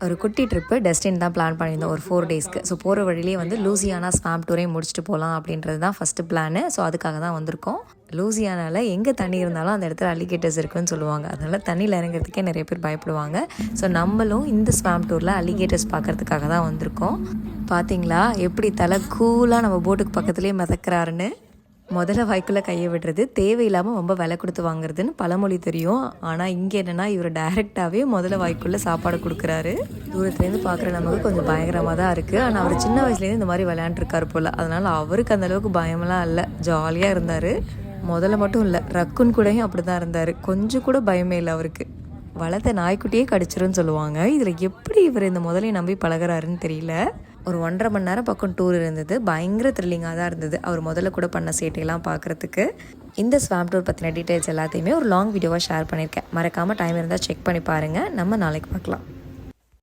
ஒரு குட்டி ட்ரிப்பு டெஸ்டின் தான் பிளான் பண்ணியிருந்தோம் ஒரு 4 டேஸ்க்கு. ஸோ போகிற வழியிலே வந்து லூசியானா ஸ்வாம்ப் டூரையும் முடிச்சுட்டு போகலாம் அப்படின்றது தான் ஃபஸ்ட்டு பிளானு. ஸோ அதுக்காக தான் வந்திருக்கோம். லூசியானாவில் எங்கே தண்ணி இருந்தாலும் அந்த இடத்துல அலிகேட்டர்ஸ் இருக்குன்னு சொல்லுவாங்க. அதனால் தண்ணியில் இறங்குறதுக்கே நிறைய பேர் பயப்படுவாங்க. ஸோ நம்மளும் இந்த ஸ்வாம்ப் டூரில் அலிகேட்டர்ஸ் பார்க்குறதுக்காக தான் வந்திருக்கோம். பார்த்தீங்களா எப்படி தலை கூலாக நம்ம போட்டுக்கு பக்கத்துலேயே மிதக்கிறாருன்னு. முதல்ல வாய்க்குள்ளே கையை விடுறது தேவையில்லாமல் ரொம்ப விலை கொடுத்து வாங்குறதுன்னு பழமொழி தெரியும். ஆனால் இங்கே என்னென்னா இவர் டைரெக்டாகவே முதல்ல வாய்க்குள்ளே சாப்பாடு கொடுக்குறாரு. தூரத்துலேருந்து பார்க்குற நமக்கு கொஞ்சம் பயங்கரமாக தான் இருக்குது. ஆனால் அவர் சின்ன வயசுலேருந்து இந்த மாதிரி விளையாண்டுருக்காரு போல். அதனால் அவருக்கு அந்தளவுக்கு பயமெல்லாம் இல்லை, ஜாலியாக இருந்தார். முதல்ல மட்டும் இல்லை, ரக்குன் கூடயும் அப்படி தான் இருந்தார். கொஞ்சம் கூட பயமே இல்லை அவருக்கு. வளர்த்த நாய்க்குட்டியே கடிச்சிருன்னு சொல்லுவாங்க. இதில் எப்படி இவர் இந்த முதலையை நம்பி பழகிறாருன்னு தெரியல. ஒரு 1.5 மணி நேரம் பக்கம் டூர் இருந்தது. பயங்கர த்ரில்லிங்காக தான் இருந்தது அவர் முதல்ல கூட பண்ண சேட்டையெல்லாம் பார்க்குறதுக்கு. இந்த ஸ்வாம்ப் டூர் பற்றின டீட்டெயில்ஸ் எல்லாத்தையுமே ஒரு லாங் வீடியோவாக ஷேர் பண்ணியிருக்கேன். மறக்காமல் டைம் இருந்தால் செக் பண்ணி பாருங்கள். நம்ம நாளைக்கு பார்க்கலாம்.